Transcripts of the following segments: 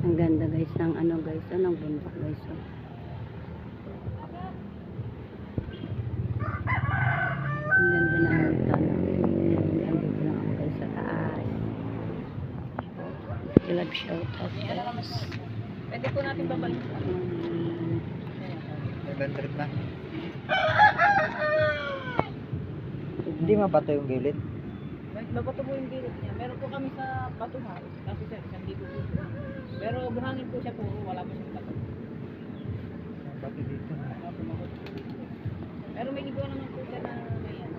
Ang ganda guys ng ano guys, ng bundok guys. Oh. Ang ganda ng andito lang ako guys sa taas. Club shout out guys. Pwede po natin babalik. 700 na. Hindi mabato yung gilid. Mabato po yung gilid niya. Meron po kami sa batuhan. Kasi sir, isang libo po. Pero buhangin po siya po. Wala po siyang bato. Mabato dito. Pero may ligo naman po siya na may ano.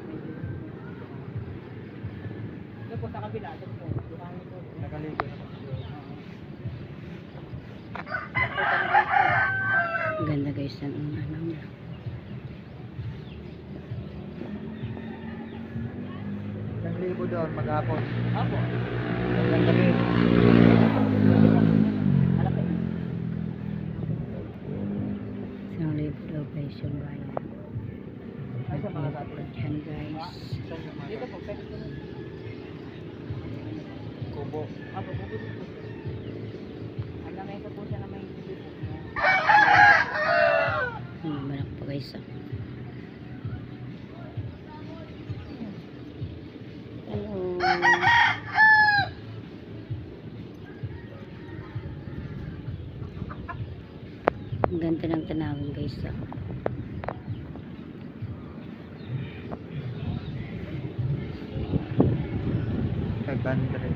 Ito po sa kabila. Ito po. Buhangin po. Nakaligo naman. Ang ganda guys ng ano. Isang libo doon maghapon. Apo. Hanggang gabi. Malaki. Isang libo daw guys yung bayan. Ay, sa mga satin. Yan guys. Dito po. Pwede po. Kubo. Apo. Bubog po. Ang lamesa po siya na may libo. Malak pa guys. Ah. Hello. Ang ganda ng tanawin guys. Ah. Kay Bandre.